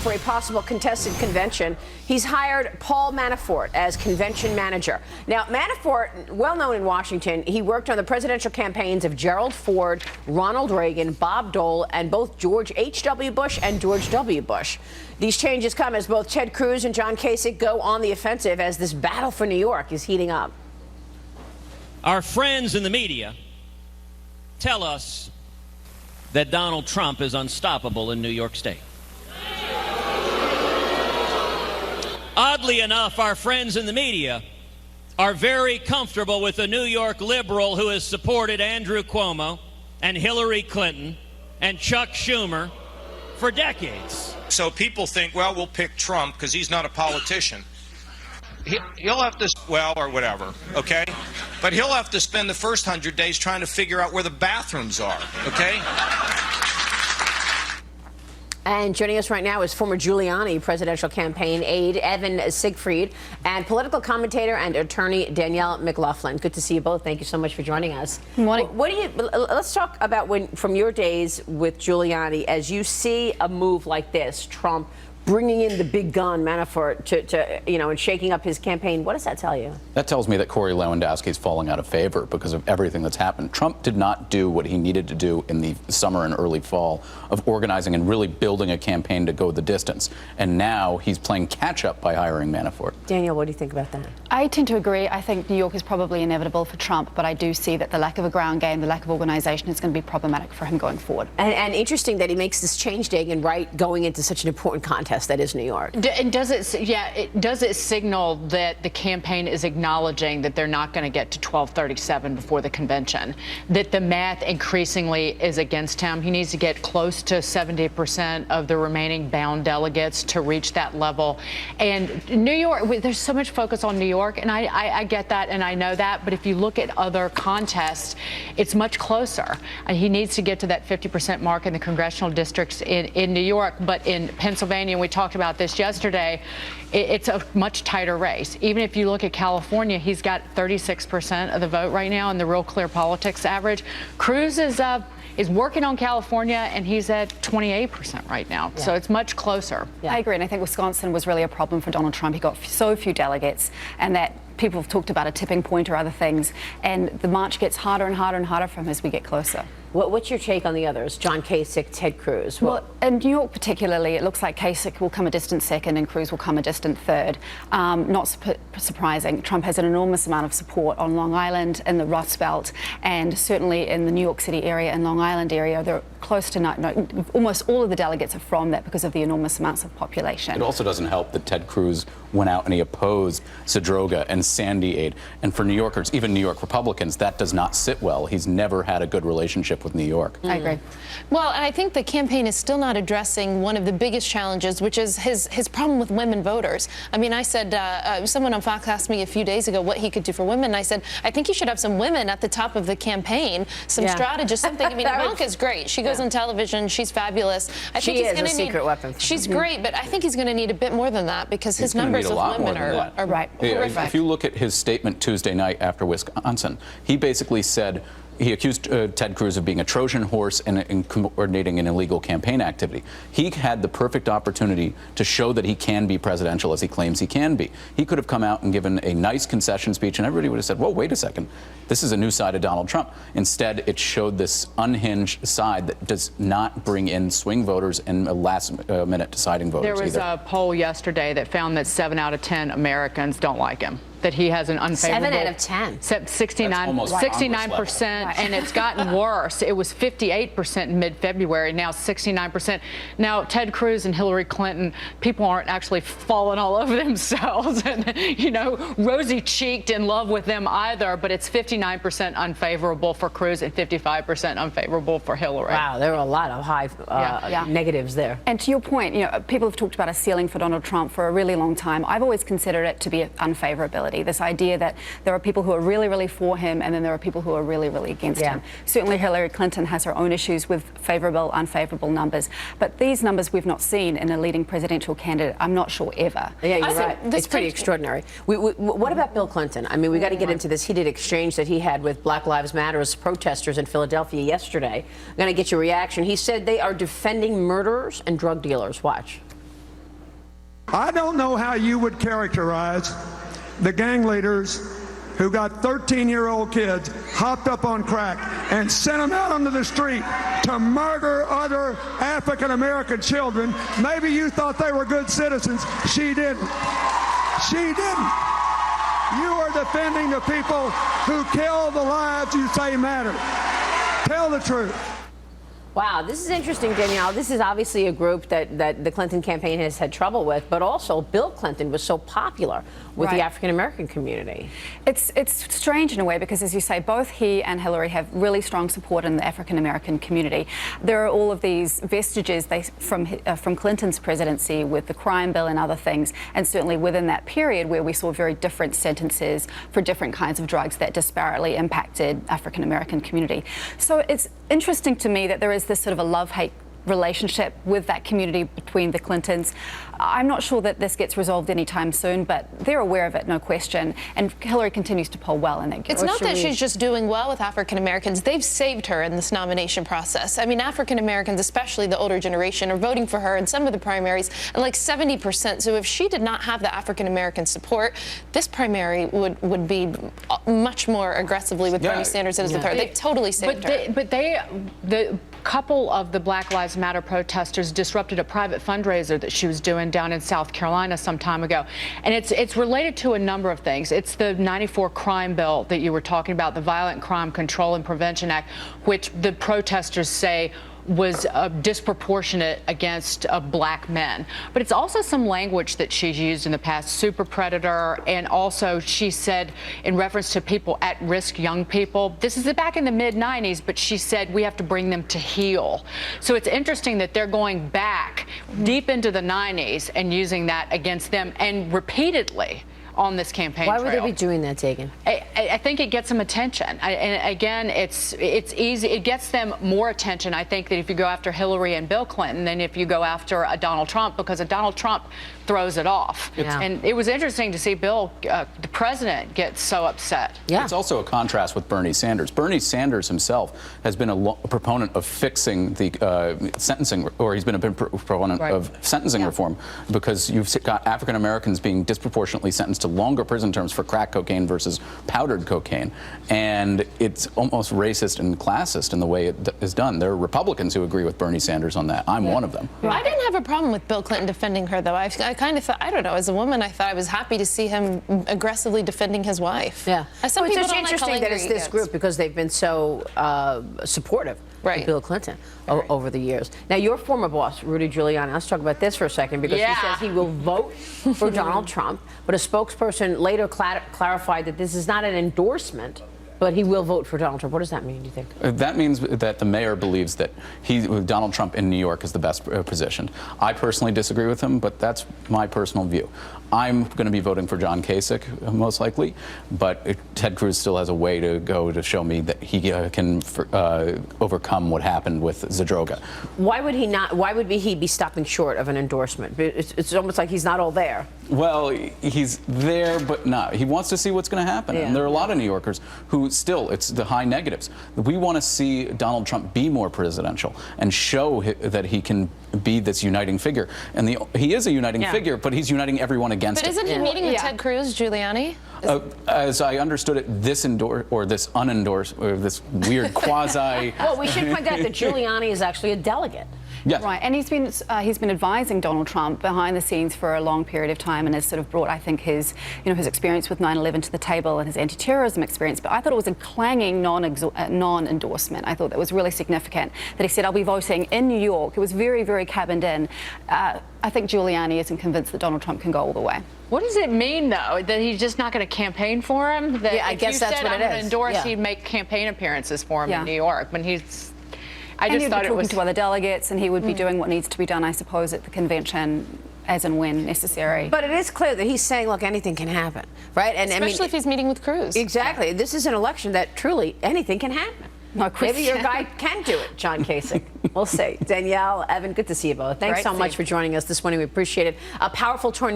for a possible contested convention. He's hired Paul Manafort as convention manager. Now, Manafort, well known in Washington, he worked on the presidential campaigns of Gerald Ford, Ronald Reagan, Bob Dole, and both George H.W. Bush and George W. Bush. These changes come as both Ted Cruz and John Kasich go on the offensive as this battle for New York is heating up. Our friends in the media tell us that Donald Trump is unstoppable in New York State. Oddly enough, our friends in the media are very comfortable with a New York liberal who has supported Andrew Cuomo and Hillary Clinton and Chuck Schumer for decades. So people think, well, we'll pick Trump because he's not a politician. He'll have to, well, or whatever, okay? But he'll have to spend the first 100 days trying to figure out where the bathrooms are, okay? And joining us right now is former Giuliani presidential campaign aide Evan Siegfried and political commentator and attorney Danielle McLaughlin. Good to see you both. Thank you so much for joining us. Good morning. Let's talk about from your days with Giuliani, as you see a move like this, Trump bringing in the big gun Manafort and shaking up his campaign. What does that tell you? That tells me that Corey Lewandowski's falling out of favor because of everything that's happened. Trump did not do what he needed to do in the summer and early fall of organizing and really building a campaign to go the distance. And now he's playing catch up by hiring Manafort. Danielle, what do you think about that? I tend to agree. I think New York is probably inevitable for Trump, but I do see that the lack of a ground game, the lack of organization is going to be problematic for him going forward. And interesting that he makes this change day and going into such an important contest that is New York. And does it signal that the campaign is acknowledging that they're not going to get to 1237 before the convention, that the math increasingly is against him? He needs to get close to 70% of the remaining bound delegates to reach that level. And New York, there's so much focus on New York, and I get that and I know that, but if you look at other contests, it's much closer. And he needs to get to that 50% mark in the congressional districts in New York. But in Pennsylvania, and we talked about this yesterday, it's a much tighter race. Even if you look at California, he's got 36% of the vote right now in the Real Clear Politics average. Cruz is working on California, and he's at 28% right now. Yeah. So it's much closer. Yeah. I agree, and I think Wisconsin was really a problem for Donald Trump. He got so few delegates, and that people have talked about a tipping point or other things, and the march gets harder and harder and harder for him as we get closer. What's your take on the others? John Kasich, Ted Cruz? Well, in New York particularly, it looks like Kasich will come a distant second and Cruz will come a distant third. Not surprising. Trump has an enormous amount of support on Long Island, in the Rust Belt, and certainly in the New York City area and Long Island area. They're close to almost all of the delegates are from that because of the enormous amounts of population. It also doesn't help that Ted Cruz went out and he opposed Zadroga and Sandy Aid. And for New Yorkers, even New York Republicans, that does not sit well. He's never had a good relationship with New York. I agree. Well, and I think the campaign is still not addressing one of the biggest challenges, which is his problem with women voters. I mean, I said, someone on Fox asked me a few days ago what he could do for women. And I said, I think he should have some women at the top of the campaign, some strategists, something. I mean, Ivanka's great. She goes on television. She's fabulous. I think he's a secret weapon. She's great, but I think he's going to need a bit more than that because his numbers with women are right. horrific. If you look at his statement Tuesday night after Wisconsin, he basically said, he accused Ted Cruz of being a Trojan horse and coordinating an illegal campaign activity. He had the perfect opportunity to show that he can be presidential as he claims he can be. He could have come out and given a nice concession speech and everybody would have said, whoa, wait a second. This is a new side of Donald Trump. Instead, it showed this unhinged side that does not bring in swing voters and last-minute deciding voters either. There was a poll yesterday that found that 7 out of 10 Americans don't like him. That he has an unfavorable 7 out of 10. 69%, and it's gotten worse. It was 58% in mid-February, now 69%. Now, Ted Cruz and Hillary Clinton, people aren't actually falling all over themselves and, rosy-cheeked in love with them either, but it's 59% unfavorable for Cruz and 55% unfavorable for Hillary. Wow, there are a lot of high negatives there. And to your point, people have talked about a ceiling for Donald Trump for a really long time. I've always considered it to be unfavorability. This idea that there are people who are really, really for him, and then there are people who are really, really against him. Certainly Hillary Clinton has her own issues with favorable, unfavorable numbers, but these numbers we've not seen in a leading presidential candidate, I'm not sure ever. Yeah, you're right. It's pretty extraordinary. What about Bill Clinton? I mean, we got to get into this heated exchange that he had with Black Lives Matter protesters in Philadelphia yesterday. I'm going to get your reaction. He said they are defending murderers and drug dealers. Watch. I don't know how you would characterize the gang leaders who got 13-year-old kids hopped up on crack and sent them out onto the street to murder other African-American children. Maybe you thought they were good citizens. She didn't. She didn't. You are defending the people who kill the lives you say matter. Tell the truth. Wow, this is interesting, Danielle. This is obviously a group that the Clinton campaign has had trouble with, but also Bill Clinton was so popular with the African-American community. It's strange in a way because, as you say, both he and Hillary have really strong support in the African-American community. There are all of these vestiges from Clinton's presidency with the crime bill and other things, and certainly within that period where we saw very different sentences for different kinds of drugs that disparately impacted African-American community. So it's interesting to me that there is this sort of a love-hate relationship with that community between the Clintons. I'm not sure that this gets resolved anytime soon, but they're aware of it, no question. And Hillary continues to poll well in that. It's not that she's just doing well with African Americans. They've saved her in this nomination process. I mean, African Americans, especially the older generation, are voting for her in some of the primaries at like 70%. So if she did not have the African American support, this primary would be much more aggressively with Bernie Sanders than it is with her. They've totally saved her. The couple of the Black Lives Matter protesters disrupted a private fundraiser that she was doing down in South Carolina some time ago. And it's related to a number of things. It's the 94 crime bill that you were talking about, the Violent Crime Control and Prevention Act, which the protesters say was disproportionate against black men. But it's also some language that she's used in the past, super predator, and also she said in reference to people at risk, young people, this is back in the mid-90s, but she said we have to bring them to heal. So it's interesting that they're going back deep into the 90s and using that against them and repeatedly on this campaign Why trail. would they be doing that, Dagan? I think it gets them attention. And again, it's easy. It gets them more attention, I think, that if you go after Hillary and Bill Clinton than if you go after a Donald Trump, because a Donald Trump throws it off. And it was interesting to see Bill, the president, get so upset. It's also a contrast with Bernie Sanders. Bernie Sanders himself has been a proponent of fixing the sentencing, or he's been a proponent of sentencing reform, because you've got African Americans being disproportionately sentenced to longer prison terms for crack cocaine versus powdered cocaine. And it's almost racist and classist in the way it is done. There are Republicans who agree with Bernie Sanders on that. I'm one of them. I didn't have a problem with Bill Clinton defending her, though. I kind of thought, I don't know, as a woman, I thought I was happy to see him aggressively defending his wife. It's just interesting that it's this group because they've been so supportive of Bill Clinton over the years. Now, your former boss, Rudy Giuliani, let's talk about this for a second, because he says he will vote for Donald Trump, but a spokesperson later clarified that this is not an endorsement, but he will vote for Donald Trump. What does that mean, do you think? That means that the mayor believes that Donald Trump in New York is the best positioned. I personally disagree with him, but that's my personal view. I'm going to be voting for John Kasich, most likely, but Ted Cruz still has a way to go to show me that he can overcome what happened with Zadroga. Why would he not? Why would he be stopping short of an endorsement? It's almost like he's not all there. Well, he's there, but not. He wants to see what's going to happen. And there are a lot of New Yorkers who still, it's the high negatives. We want to see Donald Trump be more presidential and show that he can be this uniting figure. And he is a uniting figure, but he's uniting everyone against him. But isn't he meeting with Ted Cruz, Giuliani? As I understood it, this unendorsed, or this weird quasi. Well, we should point out that Giuliani is actually a delegate. Yes. Right, and he's been advising Donald Trump behind the scenes for a long period of time, and has sort of brought, I think, his experience with 9/11 to the table and his anti-terrorism experience. But I thought it was a clanging non-endorsement. I thought that was really significant that he said, "I'll be voting in New York." It was very, very cabined in. I think Giuliani isn't convinced that Donald Trump can go all the way. What does it mean, though, that he's just not going to campaign for him? That I guess that's what it is. If you said I'm going to endorse, he'd make campaign appearances for him in New York, when he's. I just thought it was to other delegates, and he would be doing what needs to be done, I suppose, at the convention, as and when necessary. But it is clear that he's saying, look, anything can happen, right? And especially if he's meeting with Cruz. Exactly. This is an election that truly anything can happen. No question. Maybe your guy can do it, John Kasich. We'll see. Danielle, Evan, good to see you both. Thanks so much for joining us this morning. We appreciate it. A powerful tornado.